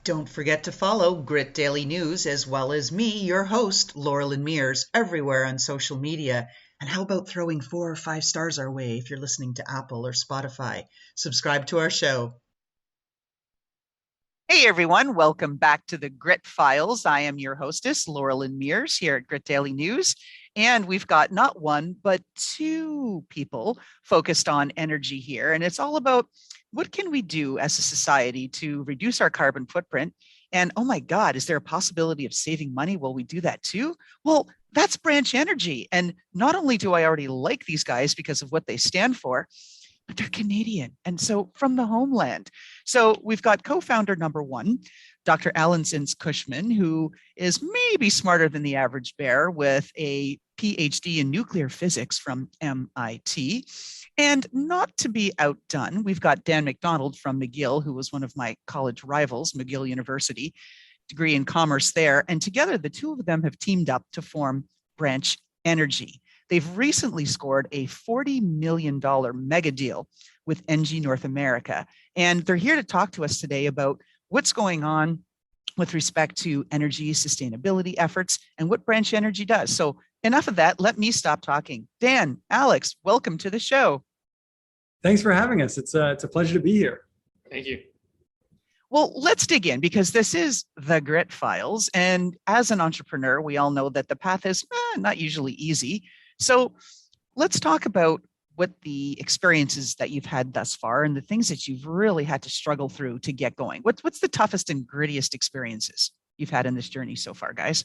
Don't forget to follow Grit Daily News as well as me, your host, Loralyn Mears, everywhere on social media. And how about throwing 4 or 5 stars our way if you're listening to Apple or Spotify? Subscribe to our show. Hey everyone, welcome back to the Grit Files. I am your hostess, Loralyn Mears, here at Grit Daily News. And we've got not one, but 2 people focused on energy here. And it's all about what can we do as a society to reduce our carbon footprint? And oh my God, is there a possibility of saving money while we do that too? Well, that's Branch Energy. And not only do I already like these guys because of what they stand for, but they're Canadian. And so from the homeland. So we've got co-founder number 1, Dr. Ince-Cushman, who is maybe smarter than the average bear with a PhD in nuclear physics from MIT. And not to be outdone, we've got Dan MacDonald from McGill, who was one of my college rivals, McGill University, degree in commerce there. And together, the 2 of them have teamed up to form Branch Energy. They've recently scored a $40 million mega deal with ENGIE North America. And they're here to talk to us today about what's going on with respect to energy sustainability efforts and what Branch Energy does. So enough of that. Let me stop talking. Dan, Alex, welcome to the show. Thanks for having us. It's a pleasure to be here. Thank you. Well, let's dig in because this is the Grit Files. And as an entrepreneur, we all know that the path is not usually easy. So let's talk about what the experiences that you've had thus far and the things that you've really had to struggle through to get going. What's the toughest and grittiest experiences you've had in this journey so far, guys?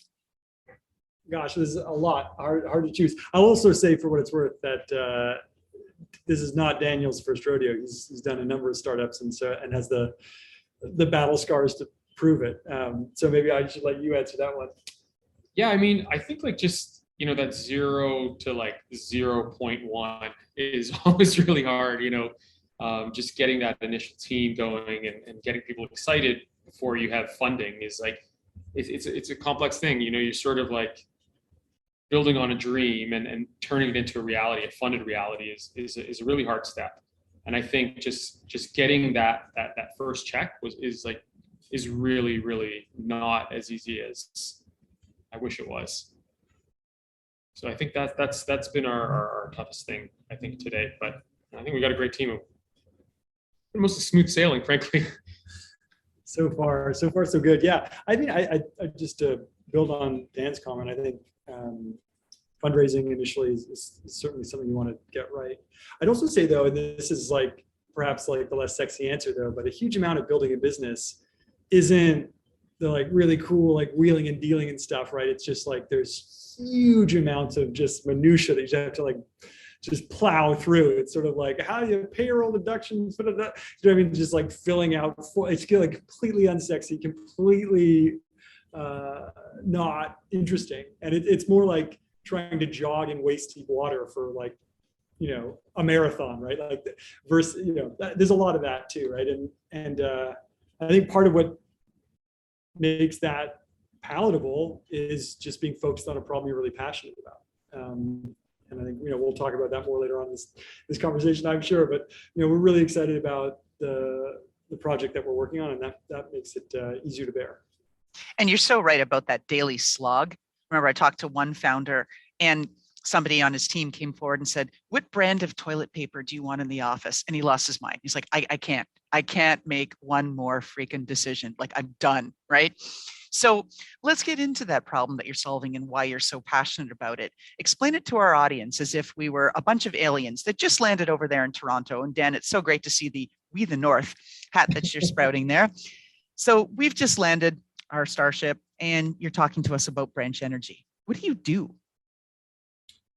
Gosh, there's a lot, hard to choose. I'll also say, for what it's worth, that this is not Daniel's first rodeo. He's done a number of startups and has the battle scars to prove it. So maybe I should let you answer that one. Yeah, I mean, I think just that 0 to 0.1 is always really hard. Just getting that initial team going and getting people excited before you have funding is it's a complex thing. You're sort of building on a dream and turning it into a reality, a funded reality is a really hard step. And I think just getting that first check is really, really not as easy as I wish it was. So I think that's been our toughest thing, I think, today. But I think we got a great team of mostly smooth sailing, frankly. So far, so good. Yeah, I think I just to build on Dan's comment, I think fundraising initially is certainly something you want to get right. I'd also say, though, and this is perhaps the less sexy answer, though, but a huge amount of building a business isn't the really cool wheeling and dealing and stuff, right? It's just there's huge amounts of just minutia that you have to just plow through. It's sort of how do you payroll deductions, you know what I mean? Just filling out, it's completely unsexy, completely not interesting. And it's more trying to jog in waist deep water for a marathon, right? Versus, there's a lot of that too, right? And I think part of what makes that palatable is just being focused on a problem you're really passionate about. And I think, we'll talk about that more later on this conversation, I'm sure, but, we're really excited about the project that we're working on, and that makes it easier to bear. And you're so right about that daily slog. Remember, I talked to one founder and somebody on his team came forward and said, what brand of toilet paper do you want in the office? And he lost his mind. He's like, I can't make one more freaking decision. I'm done, right? So let's get into that problem that you're solving and why you're so passionate about it. Explain it to our audience as if we were a bunch of aliens that just landed over there in Toronto. And Dan, it's so great to see the We the North hat that you're sprouting there. So we've just landed our starship and you're talking to us about Branch Energy. What do you do?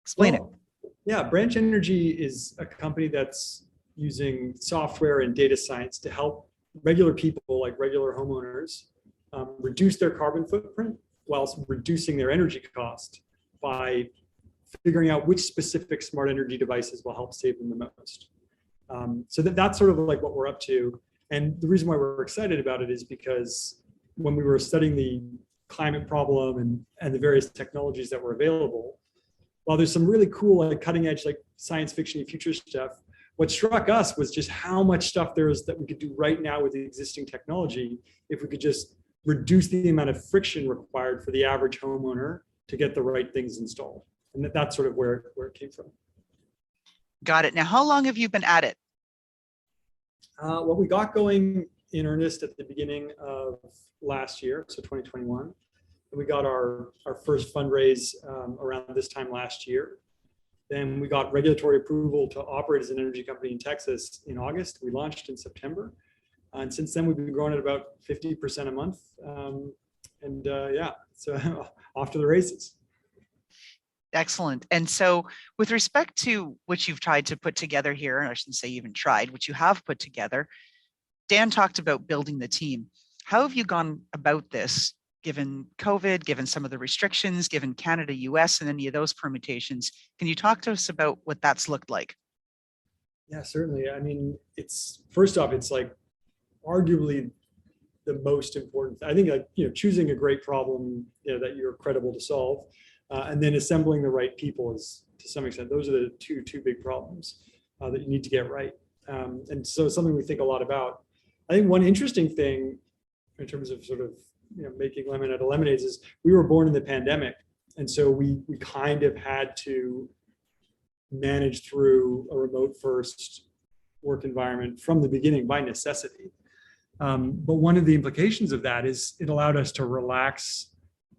Explain it. Yeah, Branch Energy is a company that's using software and data science to help regular people, regular homeowners, reduce their carbon footprint whilst reducing their energy cost by figuring out which specific smart energy devices will help save them the most. So that's sort of what we're up to. And the reason why we're excited about it is because when we were studying the climate problem and the various technologies that were available, while there's some really cool, like cutting edge, like science fiction and future stuff, what struck us was just how much stuff there is that we could do right now with the existing technology if we could just reduce the amount of friction required for the average homeowner to get the right things installed. And that's sort of where it came from. Got it. Now, how long have you been at it? Well, we got going in earnest at the beginning of last year, so 2021. And we got our first fundraise around this time last year. Then we got regulatory approval to operate as an energy company in Texas in August. We launched in September. And since then, we've been growing at about 50% a month. Yeah, so off to the races. Excellent. And so with respect to what you've tried to put together here, and I shouldn't say even tried, what you have put together, Dan talked about building the team. How have you gone about this, given COVID, given some of the restrictions, given Canada, US, and any of those permutations? Can you talk to us about what that's looked like? Yeah, certainly. I mean, it's first off, it's like arguably the most important. I think, like, choosing a great problem, that you're credible to solve, and then assembling the right people is, to some extent, those are the two big problems that you need to get right. And so it's something we think a lot about. I think one interesting thing in terms of sort of making lemon out of lemonades is we were born in the pandemic, and so we kind of had to manage through a remote first work environment from the beginning by necessity. But one of the implications of that is it allowed us to relax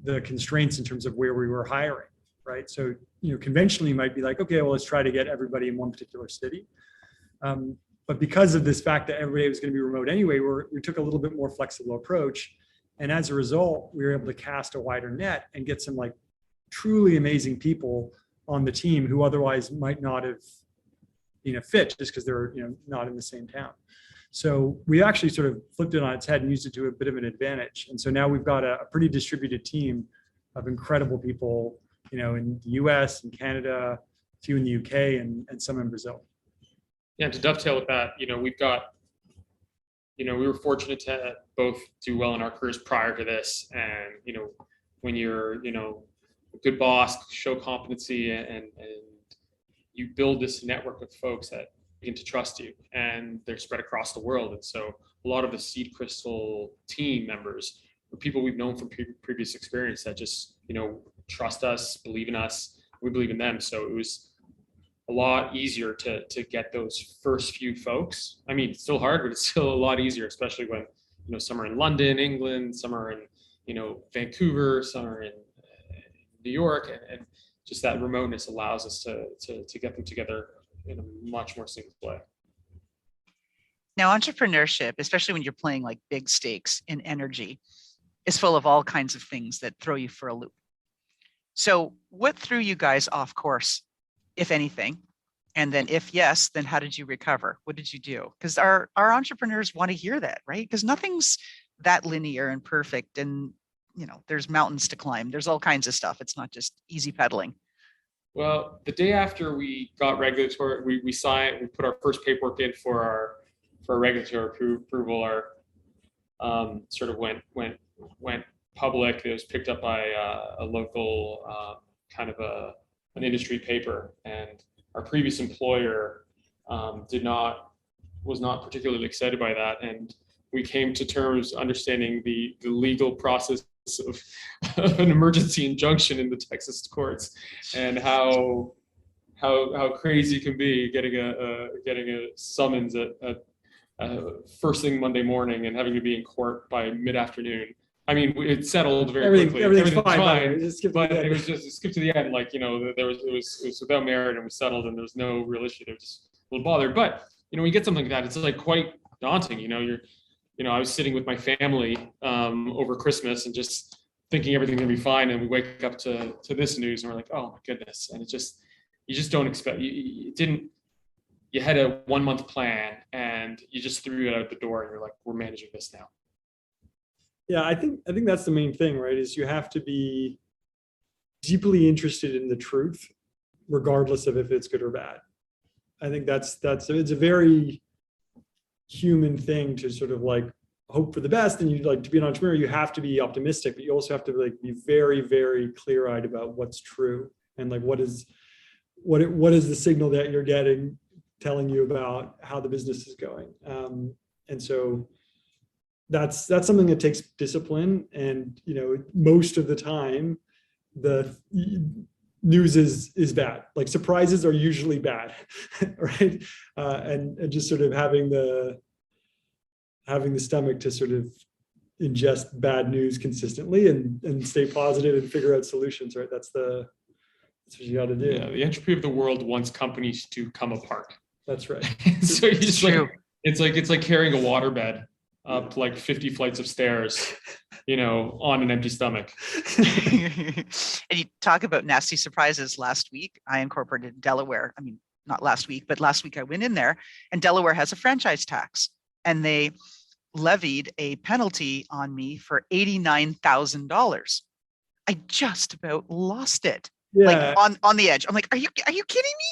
the constraints in terms of where we were hiring, right? So, conventionally you might be like, okay, well, let's try to get everybody in one particular city. But because of this fact that everybody was going to be remote anyway, we took a little bit more flexible approach. And as a result, we were able to cast a wider net and get some like truly amazing people on the team who otherwise might not have been a fit just because they're not in the same town. So we actually sort of flipped it on its head and used it to a bit of an advantage. And so now we've got a pretty distributed team of incredible people, in the US and Canada, a few in the UK, and some in Brazil. Yeah, to dovetail with that, we've got, we were fortunate to both do well in our careers prior to this. And, when you're, a good boss, show competency, and you build this network of folks that begin to trust you, and they're spread across the world. And so a lot of the Seed Crystal team members were people we've known from previous experience that just, trust us, believe in us, we believe in them. So it was a lot easier to get those first few folks. I mean, it's still hard, but it's still a lot easier, especially when, some are in London, England, some are in, Vancouver, some are in New York, and just that remoteness allows us to get them together in a much more seamless way. Now, entrepreneurship, especially when you're playing like big stakes in energy, is full of all kinds of things that throw you for a loop. So what threw you guys off course, if anything? And then if yes, then how did you recover? What did you do? Because our entrepreneurs want to hear that, right? Because nothing's that linear and perfect. And, there's mountains to climb. There's all kinds of stuff. It's not just easy pedaling. Well, the day after we got regulatory, we signed, we put our first paperwork in for our regulatory approval. Our sort of went public. It was picked up by a local kind of an industry paper, and our previous employer was not particularly excited by that, and we came to terms understanding the legal process of an emergency injunction in the Texas courts, and how crazy it can be getting a summons at first thing Monday morning and having to be in court by mid-afternoon. I mean, it settled very quickly. Everything's fine, but it was just skip to the end. Like, it was without merit and was settled, and there was no real issue. They were just a little bothered. But when you get something like that, it's like quite daunting. I was sitting with my family over Christmas and just thinking everything's gonna be fine, and we wake up to this news and we're like, oh my goodness. And you just don't expect, you had a 1 month plan and you just threw it out the door, and you're like, we're managing this now. Yeah, I think that's the main thing, right? Is you have to be deeply interested in the truth, regardless of if it's good or bad. I think it's a very human thing to sort of like hope for the best. And you like to be an entrepreneur, you have to be optimistic, but you also have to like be very, very clear-eyed about what's true and like what is the signal that you're getting telling you about how the business is going. And so that's something that takes discipline. And, you know, most of the time the news is bad. Like surprises are usually bad, right? And just sort of having the stomach to sort of ingest bad news consistently and stay positive and figure out solutions, right? That's what you got to do. Yeah, the entropy of the world wants companies to come apart. That's right. So you just like it's like carrying a waterbed up like 50 flights of stairs, you know, on an empty stomach. And you talk about nasty surprises. Last week, I incorporated Delaware. I mean, not last week, but last week I went in there, and Delaware has a franchise tax, and they levied a penalty on me for $89,000. I just about lost it. Yeah. Like on the edge. I'm like, are you kidding me?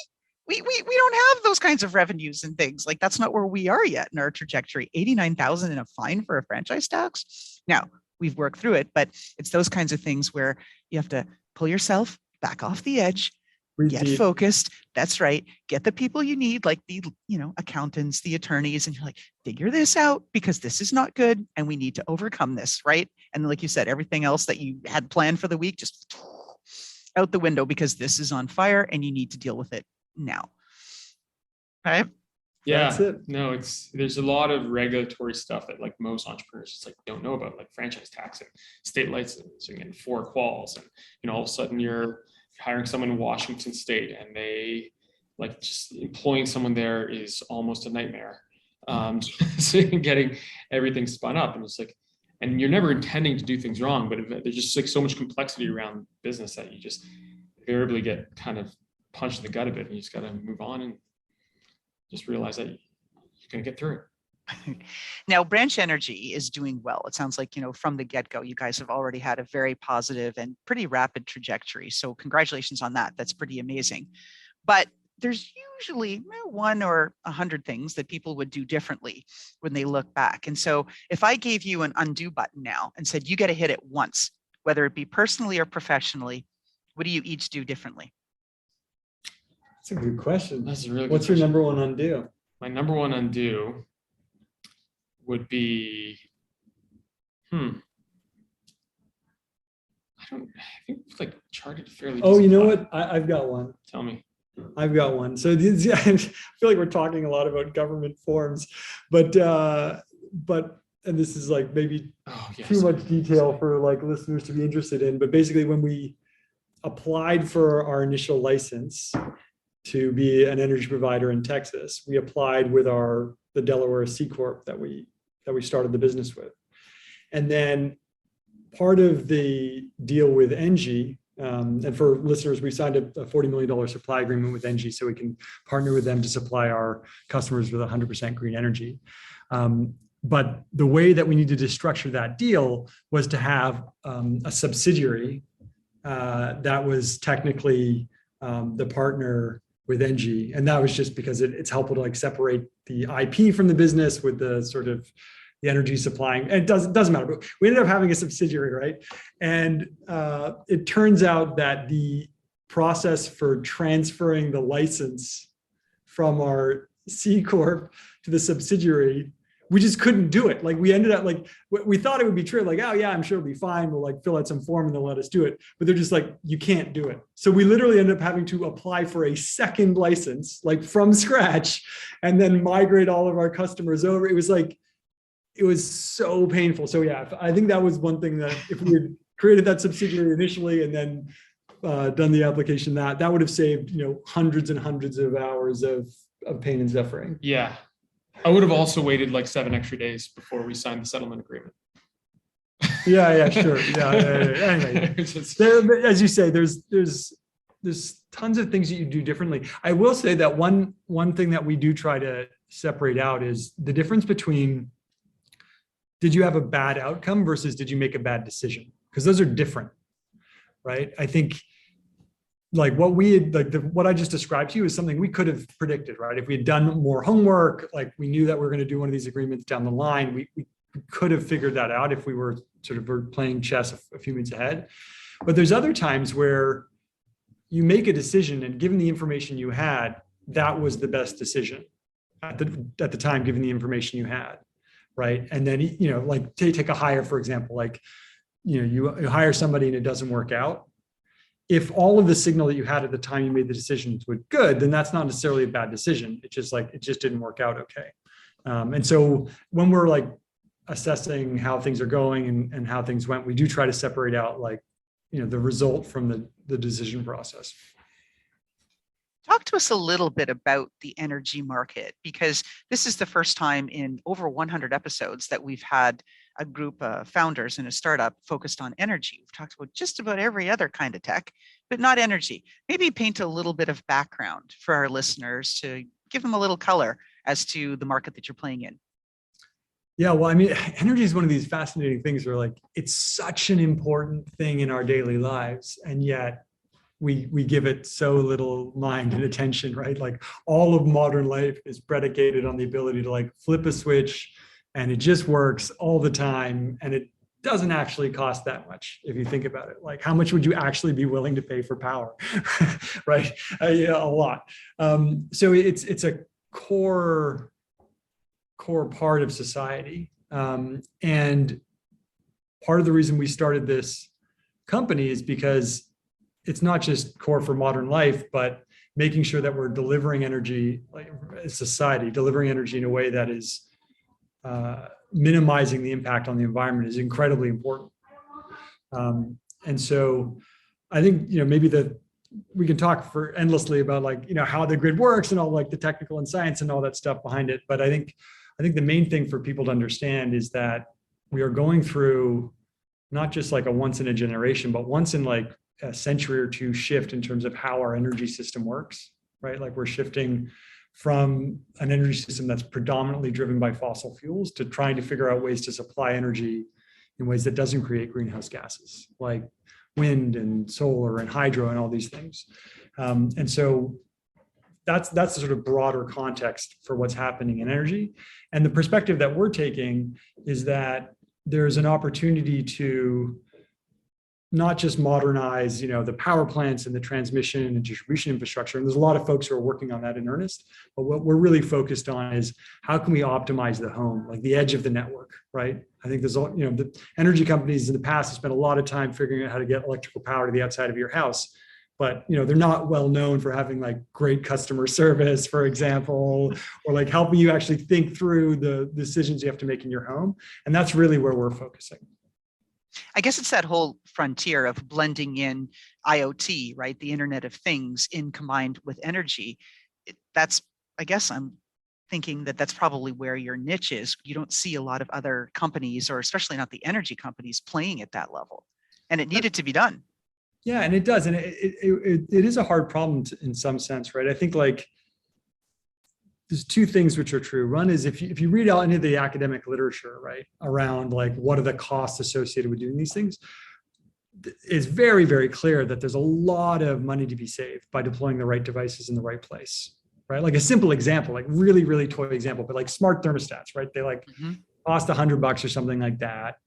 We don't have those kinds of revenues and things. Like that's not where we are yet in our trajectory. 89,000 in a fine for a franchise tax. Now we've worked through it, but it's those kinds of things where you have to pull yourself back off the edge, get focused. That's right. Get the people you need, like the, you know, accountants, the attorneys, and you're like, figure this out because this is not good and we need to overcome this, right? And like you said, everything else that you had planned for the week, just out the window because this is on fire and you need to deal with it now. Right? Yeah. No, there's a lot of regulatory stuff that like most entrepreneurs just like don't know about, like franchise tax and state licensing and 4 quals. And you know, all of a sudden you're hiring someone in Washington State and they like just employing someone there is almost a nightmare. So getting everything spun up, and it's like, and you're never intending to do things wrong, but there's just like so much complexity around business that you just invariably get kind of punched in the gut a bit, and you just got to move on and just realize that you're going to get through it. Now, Branch Energy is doing well. It sounds like, you know, from the get-go, you guys have already had a very positive and pretty rapid trajectory. So congratulations on that. That's pretty amazing. But there's usually 1 or 100 things that people would do differently when they look back. And so if I gave you an undo button now and said, you got to hit it once, whether it be personally or professionally, what do you each do differently? That's a good question. That's a really good What's question. your number one undo? My number one undo would be, I think like charted fairly. Oh, you know what? I've got one. Tell me. I've got one. So these, I feel like we're talking a lot about government forms, but and this is like maybe too much detail for like listeners to be interested in. But basically, when we applied for our initial license to be an energy provider in Texas, we applied with the Delaware C Corp that we started the business with, and then part of the deal with Engie. And for listeners, we signed a $40 million supply agreement with Engie so we can partner with them to supply our customers with 100% green energy. But the way that we needed to structure that deal was to have a subsidiary that was technically the partner with Engie. And that was just because it's helpful to like separate the IP from the business with the sort of the energy supplying, and it doesn't matter, but we ended up having a subsidiary, right? And it turns out that the process for transferring the license from our C Corp to the subsidiary, we just couldn't do it. Like we ended up like, we thought it would be true. Like, oh yeah, I'm sure it'll be fine. We'll like fill out some form and they'll let us do it. But they're just like, you can't do it. So we literally ended up having to apply for a second license, like from scratch, and then migrate all of our customers over. It was so painful. So yeah, I think that was one thing that if we had created that subsidiary initially and then done the application, that would have saved, you know, hundreds and hundreds of hours of pain and suffering. Yeah. I would have also waited like 7 extra days before we signed the settlement agreement. Yeah, sure. Yeah. Anyway, as you say, there's tons of things that you do differently. I will say that one thing that we do try to separate out is the difference between did you have a bad outcome versus did you make a bad decision? Because those are different, right? I think like what we had, like what I just described to you is something we could have predicted, right? If we had done more homework, like we knew that we are going to do one of these agreements down the line, we could have figured that out if we were sort of playing chess a few minutes ahead. But there's other times where you make a decision, and given the information you had, that was the best decision at the time, given the information you had, right? And then, you know, like take a hire, for example, like, you know, you hire somebody and it doesn't work out. If all of the signal that you had at the time you made the decisions was good, then that's not necessarily a bad decision. It's just like, it just didn't work out okay. And so when we're like assessing how things are going and how things went, we do try to separate out, like, you know, the result from the decision process. Talk to us a little bit about the energy market, because this is the first time in over 100 episodes that we've had a group of founders in a startup focused on energy. We've talked about just about every other kind of tech, but not energy. Maybe paint a little bit of background for our listeners to give them a little color as to the market that you're playing in. Yeah, well, I mean, energy is one of these fascinating things where, like, it's such an important thing in our daily lives, and yet we give it so little mind and attention, right? Like, all of modern life is predicated on the ability to like flip a switch and it just works all the time, and it doesn't actually cost that much if you think about it. Like, how much would you actually be willing to pay for power? Right? Yeah, a lot. So it's a core part of society. And part of the reason we started this company is because it's not just core for modern life, but making sure that we're delivering energy, like society, delivering energy in a way that is minimizing the impact on the environment is incredibly important. And so I think, you know, maybe we can talk for endlessly about, like, you know, how the grid works and all, like, the technical and science and all that stuff behind it. But I think the main thing for people to understand is that we are going through not just like a once in a generation, but once in like a century or two shift in terms of how our energy system works, right? Like, we're shifting from an energy system that's predominantly driven by fossil fuels to trying to figure out ways to supply energy in ways that doesn't create greenhouse gases, like wind and solar and hydro and all these things. And so that's the sort of broader context for what's happening in energy. And the perspective that we're taking is that there's an opportunity to not just modernize, you know, the power plants and the transmission and distribution infrastructure. And there's a lot of folks who are working on that in earnest. But what we're really focused on is how can we optimize the home, like the edge of the network, right? I think there's, you know, the energy companies in the past have spent a lot of time figuring out how to get electrical power to the outside of your house. But, you know, they're not well known for having like great customer service, for example, or like helping you actually think through the decisions you have to make in your home. And that's really where we're focusing. I guess it's that whole frontier of blending in IoT, right? The Internet of Things in combined with energy. That's, I guess I'm thinking that that's probably where your niche is. You don't see a lot of other companies, or especially not the energy companies, playing at that level. And it needed to be done. Yeah, and it does. And it is a hard problem in some sense, right? I think like there's two things which are true. One is if you read out any of the academic literature, right, around like what are the costs associated with doing these things, it's very, very clear that there's a lot of money to be saved by deploying the right devices in the right place, right? Like a simple example, like really, really toy example, but like smart thermostats, right? They like cost $100 or something like that.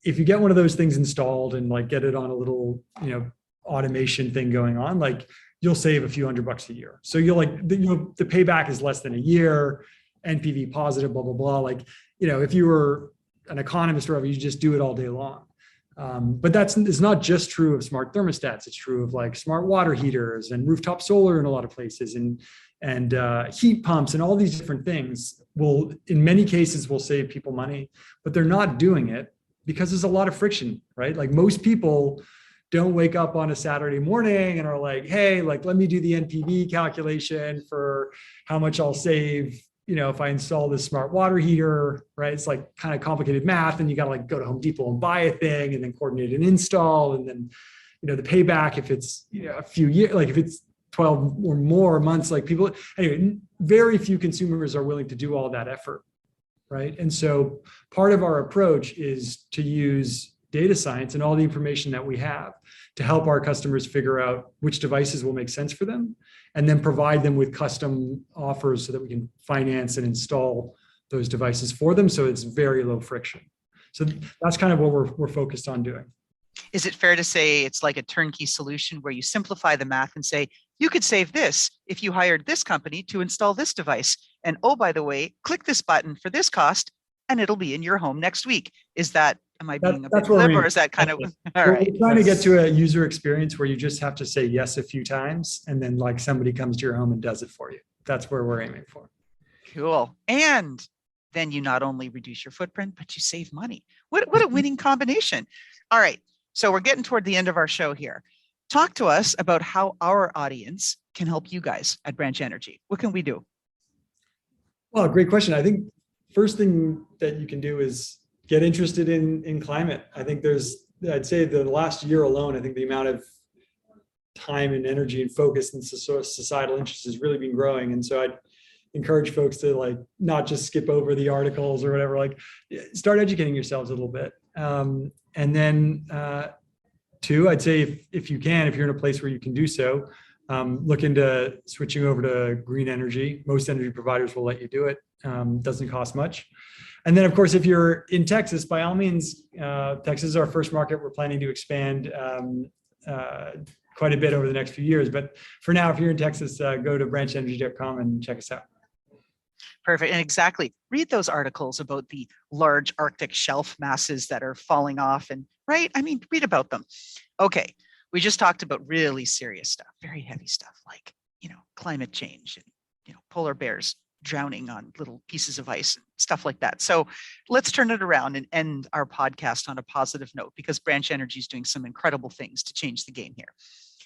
If you get one of those things installed and like get it on a little, you know, automation thing going on, like you'll save a few $100 a year. So you'll like, the payback is less than a year, NPV positive, blah, blah, blah. Like, you know, if you were an economist or whatever, you just do it all day long. But it's not just true of smart thermostats. It's true of like smart water heaters and rooftop solar in a lot of places, and heat pumps and all these different things will, in many cases, will save people money, but they're not doing it because there's a lot of friction, right? Like most people don't wake up on a Saturday morning and are like, hey, like, let me do the NPV calculation for how much I'll save, you know, if I install this smart water heater, right? It's like kind of complicated math, and you got to like go to Home Depot and buy a thing and then coordinate an install. And then, you know, the payback, if it's, you know, a few years, like if it's 12 or more months, like people, anyway, very few consumers are willing to do all that effort, right? And so part of our approach is to use data science and all the information that we have to help our customers figure out which devices will make sense for them, and then provide them with custom offers so that we can finance and install those devices for them. So it's very low friction. So that's kind of what we're focused on doing. Is it fair to say it's like a turnkey solution where you simplify the math and say, you could save this if you hired this company to install this device? And oh, by the way, click this button for this cost and it'll be in your home next week. Is that, am I being a bit glib, or is that kind of, all right? We're trying to get to a user experience where you just have to say yes a few times, and then like somebody comes to your home and does it for you. That's where we're aiming for. Cool. And then you not only reduce your footprint, but you save money. What a winning combination. All right. So we're getting toward the end of our show here. Talk to us about how our audience can help you guys at Branch Energy. What can we do? Well, great question. I think first thing that you can do is get interested in climate. I think I'd say the last year alone, I think the amount of time and energy and focus and societal interest has really been growing. And so I'd encourage folks to like not just skip over the articles or whatever, like start educating yourselves a little bit. And then two, I'd say if you're in a place where you can do so, look into switching over to green energy. Most energy providers will let you do it. Doesn't cost much. And then, of course, if you're in Texas, by all means, Texas is our first market. We're planning to expand quite a bit over the next few years. But for now, if you're in Texas, go to branchenergy.com and check us out. Perfect. And exactly. Read those articles about the large Arctic shelf masses that are falling off, and right. I mean, read about them. Okay. We just talked about really serious stuff, very heavy stuff like, climate change and, polar bears drowning on little pieces of ice and stuff like that. So let's turn it around and end our podcast on a positive note, because Branch Energy is doing some incredible things to change the game here.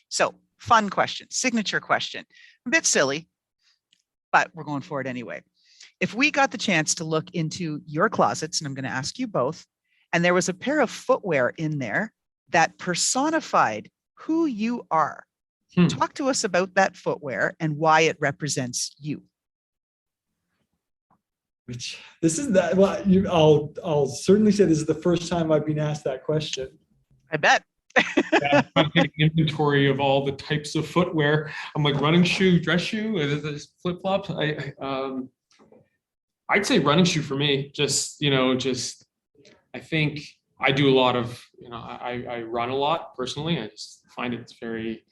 So fun question, signature question, a bit silly, but we're going for it anyway. If we got the chance to look into your closets, and I'm going to ask you both, and there was a pair of footwear in there that personified who you are, talk to us about that footwear and why it represents you. I'll certainly say this is the first time I've been asked that question. I bet. Yeah, I'm taking inventory of all the types of footwear. I'm like running shoe, dress shoe, flip flops. I'd say running shoe for me. I think I do a lot of, I run a lot personally. I just find it's very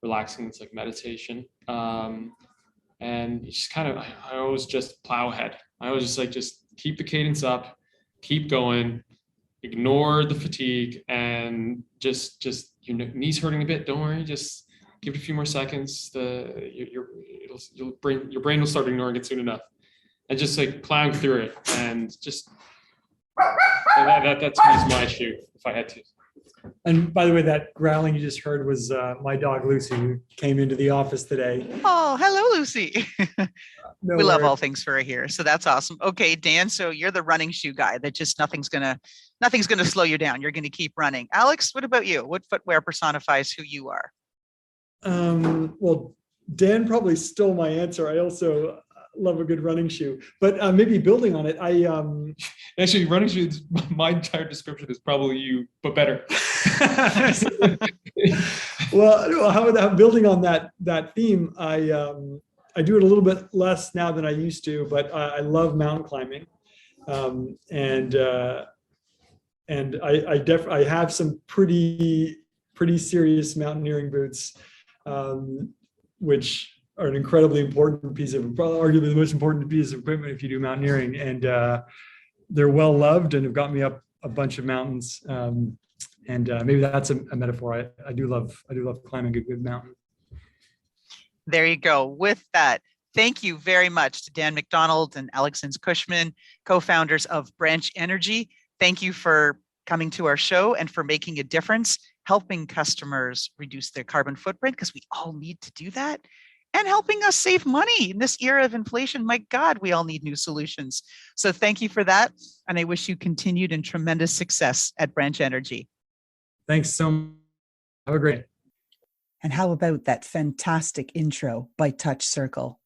relaxing. It's like meditation. And it's just I always just plow ahead. I always just keep the cadence up, keep going, ignore the fatigue, and just your knees hurting a bit. Don't worry, just give it a few more seconds. Your brain will start ignoring it soon enough. And just like plowing through it, and that's my shoe if I had to. And by the way, that growling you just heard was my dog Lucy, who came into the office today. Oh, hello, Lucy. No we love worries. all things fur here, so that's awesome. Okay, Dan, so you're the running shoe guy that just nothing's gonna slow you down. You're gonna keep running. Alex, what about you? What footwear personifies who you are? Well, Dan probably stole my answer. I also love a good running shoe, but maybe building on it, Actually, running shoes, my entire description is probably you, but better. Well, how about building on that theme? I do it a little bit less now than I used to, but I love mountain climbing, and I have some pretty serious mountaineering boots, which are an incredibly important piece of, arguably the most important piece of equipment if you do mountaineering, and they're well loved and have got me up a bunch of mountains. And maybe that's a metaphor. I do love climbing a good mountain. There you go. With that, thank you very much to Dan MacDonald and Alex Ince-Cushman, co-founders of Branch Energy. Thank you for coming to our show and for making a difference, helping customers reduce their carbon footprint, because we all need to do that, and helping us save money in this era of inflation. My God, we all need new solutions. So thank you for that. And I wish you continued and tremendous success at Branch Energy. Thanks so much. Have a great day. And how about that fantastic intro by Touch Circle?